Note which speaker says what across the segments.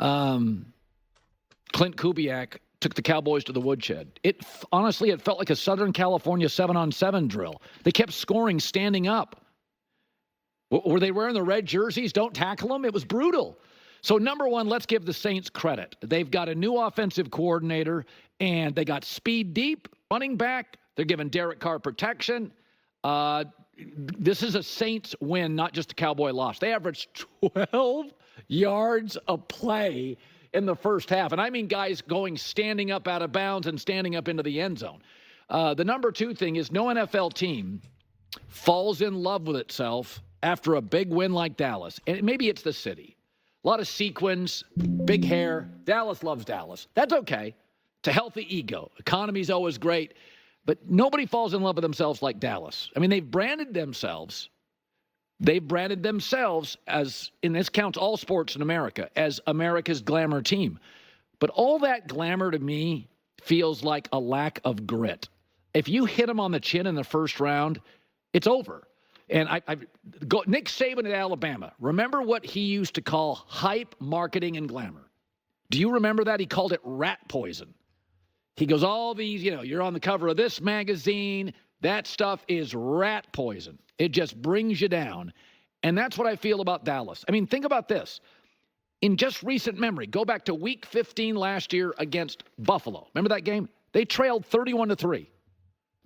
Speaker 1: Clint Kubiak took the Cowboys to the woodshed. Honestly, it felt like a Southern California 7-on-7 drill. They kept scoring standing up. Were they wearing the red jerseys? Don't tackle them. It was brutal. So, number one, let's give the Saints credit. They've got a new offensive coordinator, and they got speed deep, running back. They're giving Derek Carr protection. This is a Saints win, not just a Cowboy loss. They averaged 12 yards a play in the first half. And I mean guys going standing up out of bounds and standing up into the end zone. The number two thing is no NFL team falls in love with itself after a big win like Dallas. And maybe it's the city. A lot of sequins, big hair. Dallas loves Dallas. That's okay. It's a healthy ego. Economy's always great. But nobody falls in love with themselves like Dallas. I mean, they've branded themselves as, and this counts all sports in America, as America's glamour team. But all that glamour to me feels like a lack of grit. If you hit them on the chin in the first round, it's over. And Nick Saban at Alabama, remember what he used to call hype, marketing, and glamour? Do you remember that? He called it rat poison. He goes, all these, you're on the cover of this magazine. That stuff is rat poison. It just brings you down. And that's what I feel about Dallas. I mean, think about this. In just recent memory, go back to week 15 last year against Buffalo. Remember that game? They trailed 31-3.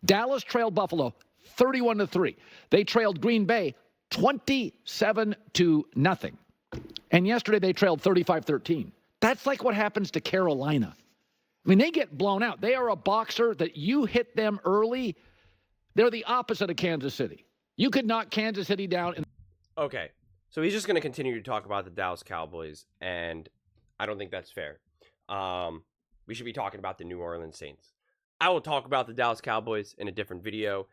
Speaker 1: Dallas trailed Buffalo 31-3. They trailed Green Bay 27-0. And yesterday they trailed 35-13. That's like what happens to Carolina. I mean, they get blown out. They are a boxer that you hit them early. They're the opposite of Kansas City. You could knock Kansas City down.
Speaker 2: Okay, so he's just going to continue to talk about the Dallas Cowboys, and I don't think that's fair. We should be talking about the New Orleans Saints. I will talk about the Dallas Cowboys in a different video.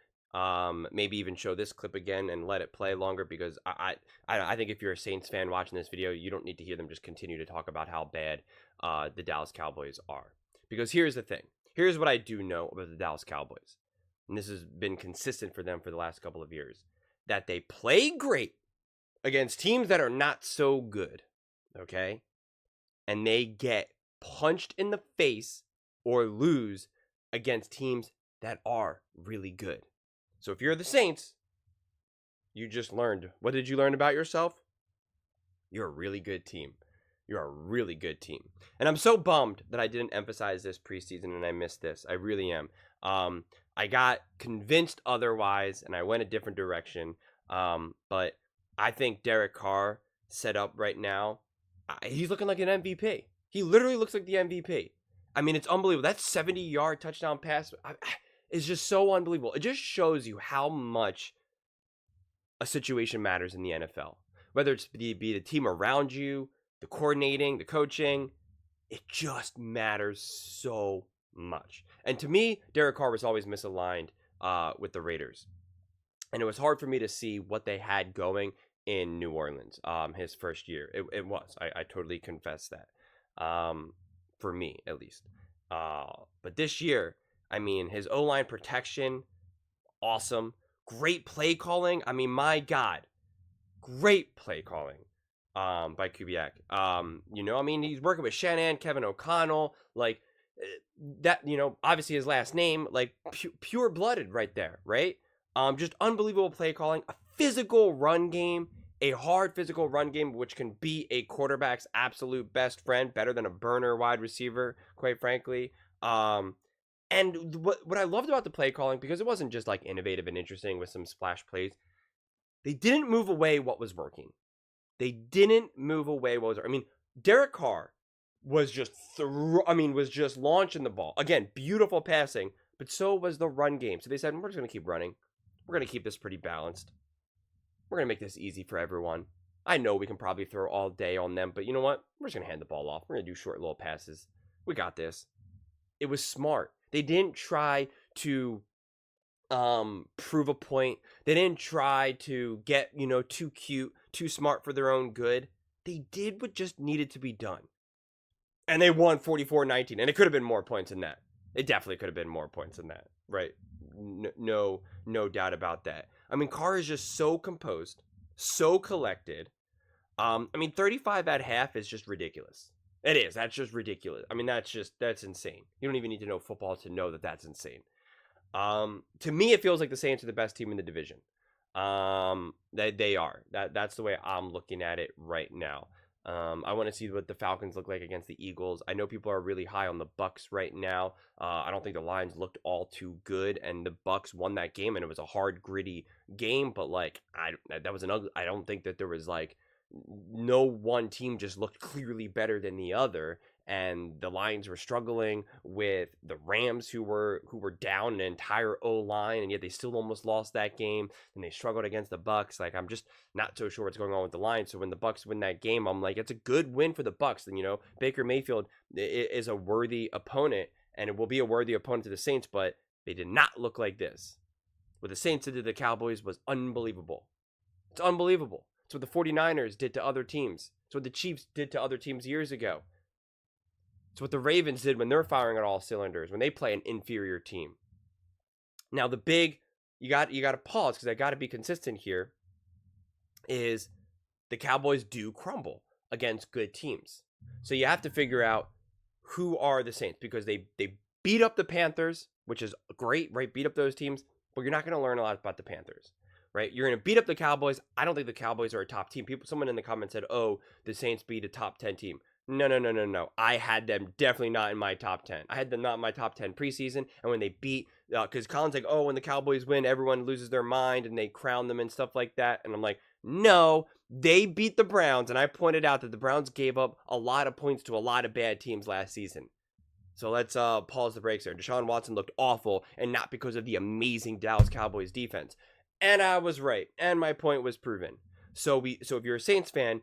Speaker 2: Maybe even show this clip again and let it play longer, because I think if you're a Saints fan watching this video, you don't need to hear them just continue to talk about how bad the Dallas Cowboys are. Because here's the thing. Here's what I do know about the Dallas Cowboys. And this has been consistent for them for the last couple of years. That they play great against teams that are not so good. Okay? And they get punched in the face or lose against teams that are really good. So if you're the Saints, you just learned. What did you learn about yourself? You're a really good team. You're a really good team. And I'm so bummed that I didn't emphasize this preseason and I missed this. I really am. I got convinced otherwise and I went a different direction. But I think Derek Carr set up right now, he's looking like an MVP. He literally looks like the MVP. I mean, it's unbelievable. That 70-yard touchdown pass is just so unbelievable. It just shows you how much a situation matters in the NFL. Whether it's be the team around you, the coordinating, the coaching, it just matters so much. And to me, Derek Carr was always misaligned with the Raiders. And it was hard for me to see what they had going in New Orleans his first year. It was. I totally confess that. For me, at least. But this year, I mean, his O-line protection, awesome. Great play calling. I mean, my God. Great play calling. By Kubiak. I mean, he's working with Shanahan, Kevin O'Connell, like that, obviously his last name, like pure-blooded right there, right? Just unbelievable play calling, a physical run game, a hard physical run game, which can be a quarterback's absolute best friend, better than a burner wide receiver, quite frankly. And what I loved about the play calling, because it wasn't just like innovative and interesting with some splash plays, they didn't move away what was working. They didn't move away what was. I mean, Derek Carr was just launching the ball. Again, beautiful passing, but so was the run game. So they said, we're just going to keep running. We're going to keep this pretty balanced. We're going to make this easy for everyone. I know we can probably throw all day on them, but you know what? We're just going to hand the ball off. We're going to do short little passes. We got this. It was smart. They didn't try to prove a point. They didn't try to get, too cute, too smart for their own good. They did what just needed to be done. And they won 44-19. And it could have been more points than that. It definitely could have been more points than that. Right? No doubt about that. I mean, Carr is just so composed, so collected. 35 at half is just ridiculous. It is. That's just ridiculous. I mean, that's insane. You don't even need to know football to know that that's insane. To me, it feels like the Saints are the best team in the division. They are. That's the way I'm looking at it right now. I want to see what the Falcons look like against the Eagles. I know people are really high on the Bucks right now. I don't think the Lions looked all too good, and the Bucks won that game, and it was a hard, gritty game. But like, that was an ugly. I don't think that there was like no one team just looked clearly better than the other, and the Lions were struggling with the Rams, who were down an entire O-line, and yet they still almost lost that game. And they struggled against the Bucks. Like, I'm just not so sure what's going on with the Lions. So when the Bucks win that game, I'm like, it's a good win for the Bucks. And Baker Mayfield is a worthy opponent, and it will be a worthy opponent to the Saints. But they did not look like this. What the Saints did to the Cowboys was unbelievable. It's unbelievable. It's what the 49ers did to other teams. It's what the Chiefs did to other teams years ago. It's what the Ravens did when they're firing on all cylinders, when they play an inferior team. Now, the big, you got to pause because I got to be consistent here, is the Cowboys do crumble against good teams. So you have to figure out who are the Saints, because they beat up the Panthers, which is great, right? Beat up those teams, but you're not going to learn a lot about the Panthers. Right, you're going to beat up the Cowboys. I don't think the Cowboys are a top team. Someone in the comments said, "Oh, the Saints beat a top 10 team." No. I had them definitely not in my top 10. I had them not in my top 10 preseason. And when they beat, because Colin's like, "Oh, when the Cowboys win, everyone loses their mind and they crown them and stuff like that." And I'm like, no, they beat the Browns, and I pointed out that the Browns gave up a lot of points to a lot of bad teams last season. So let's pause the brakes there. Deshaun Watson looked awful, and not because of the amazing Dallas Cowboys defense. And I was right, and my point was proven. So if you're a Saints fan,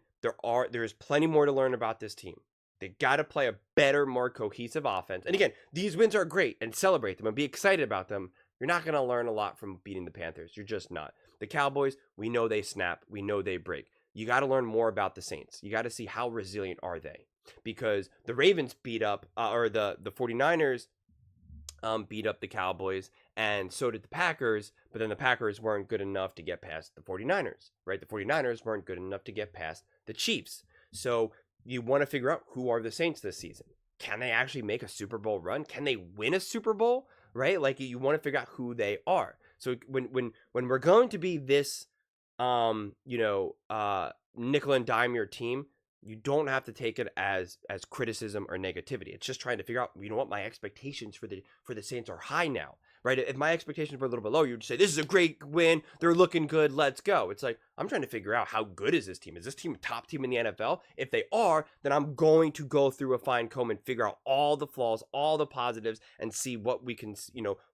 Speaker 2: there's plenty more to learn about this team. They got to play a better, more cohesive offense. And again, these wins are great, and celebrate them and be excited about them. You're not going to learn a lot from beating the Panthers. You're just not. The Cowboys, we know they snap. We know they break. You got to learn more about the Saints. You got to see how resilient are they. Because the Ravens beat up, or the 49ers beat up the Cowboys, and so did the Packers, but then the Packers weren't good enough to get past the 49ers, right? The 49ers weren't good enough to get past the Chiefs. So you want to figure out who are the Saints this season. Can they actually make a Super Bowl run? Can they win a Super Bowl, right? Like, you want to figure out who they are. So when we're going to be this, nickel and dime your team, you don't have to take it as criticism or negativity. It's just trying to figure out, what my expectations for the Saints are high now, right? If my expectations were a little bit low, you'd say, this is a great win. They're looking good. Let's go. It's like, I'm trying to figure out, how good is this team? Is this team a top team in the NFL? If they are, then I'm going to go through a fine comb and figure out all the flaws, all the positives, and see what we can,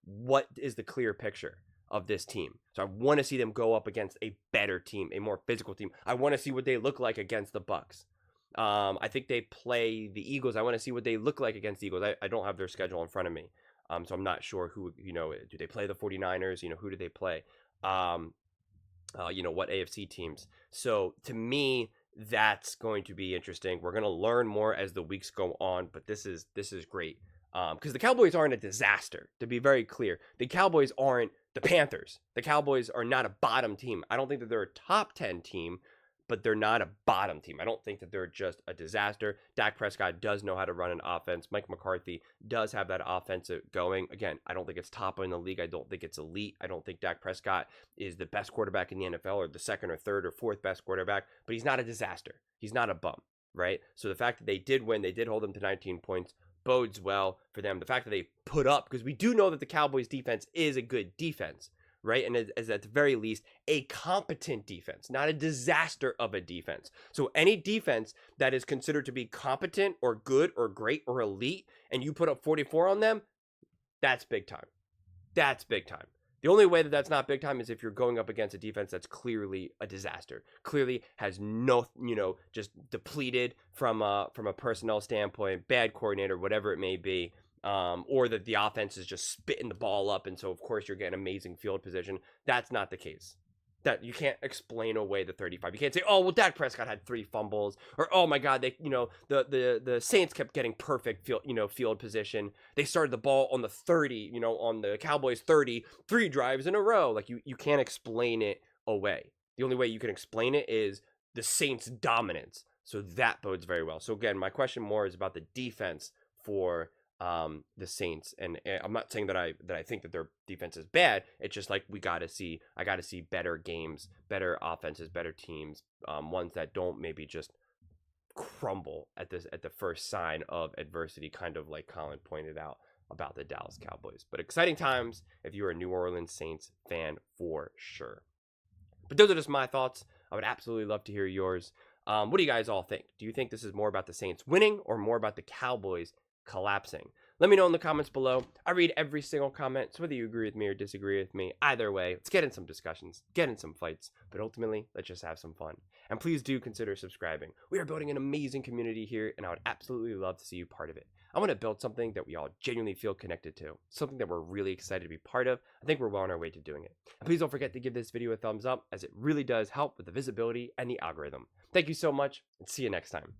Speaker 2: what is the clear picture of this team. So I want to see them go up against a better team, a more physical team. I want to see what they look like against the Bucks. I think they play the Eagles. I want to see what they look like against the Eagles. I don't have their schedule in front of me. So I'm not sure who, do they play the 49ers? Who do they play? What AFC teams? So to me, that's going to be interesting. We're going to learn more as the weeks go on, but this is great. Because the Cowboys aren't a disaster, to be very clear. The Cowboys aren't the Panthers. The Cowboys are not a bottom team. I don't think that they're a top 10 team, but they're not a bottom team. I don't think that they're just a disaster. Dak Prescott does know how to run an offense. Mike McCarthy does have that offense going. Again, I don't think it's top in the league. I don't think it's elite. I don't think Dak Prescott is the best quarterback in the NFL, or the second or third or fourth best quarterback, but he's not a disaster. He's not a bum, right? So the fact that they did win, they did hold them to 19 points, bodes well for them. The fact that they put up, because we do know that the Cowboys defense is a good defense, right? And as at the very least, a competent defense, not a disaster of a defense. So any defense that is considered to be competent or good or great or elite, and you put up 44 on them, that's big time. That's big time. The only way that that's not big time is if you're going up against a defense that's clearly a disaster, clearly has no, just depleted from a personnel standpoint, bad coordinator, whatever it may be. Or that the offense is just spitting the ball up, and so of course you're getting amazing field position. That's not the case. That you can't explain away the 35. You can't say, oh well, Dak Prescott had 3 fumbles, or oh my God, they the Saints kept getting perfect field position. They started the ball on the 30, on the Cowboys 30, 3 drives in a row. Like you can't explain it away. The only way you can explain it is the Saints' dominance. So that bodes very well. So again, my question more is about the defense for the Saints, and I'm not saying that I think that their defense is bad. It's just like I got to see better games, better offenses, better teams, ones that don't maybe just crumble at the first sign of adversity, kind of like Colin pointed out about the Dallas Cowboys. But exciting times if you're a New Orleans Saints fan for sure. But those are just my thoughts. I would absolutely love to hear yours. What do you guys all think? Do you think this is more about the Saints winning or more about the Cowboys collapsing? Let me know in the comments below. I read every single comment, so whether you agree with me or disagree with me, either way, let's get in some discussions, get in some fights, but ultimately, let's just have some fun. And please do consider subscribing. We are building an amazing community here, and I would absolutely love to see you part of it. I want to build something that we all genuinely feel connected to, something that we're really excited to be part of. I think we're well on our way to doing it. And please don't forget to give this video a thumbs up, as it really does help with the visibility and the algorithm. Thank you so much, and see you next time.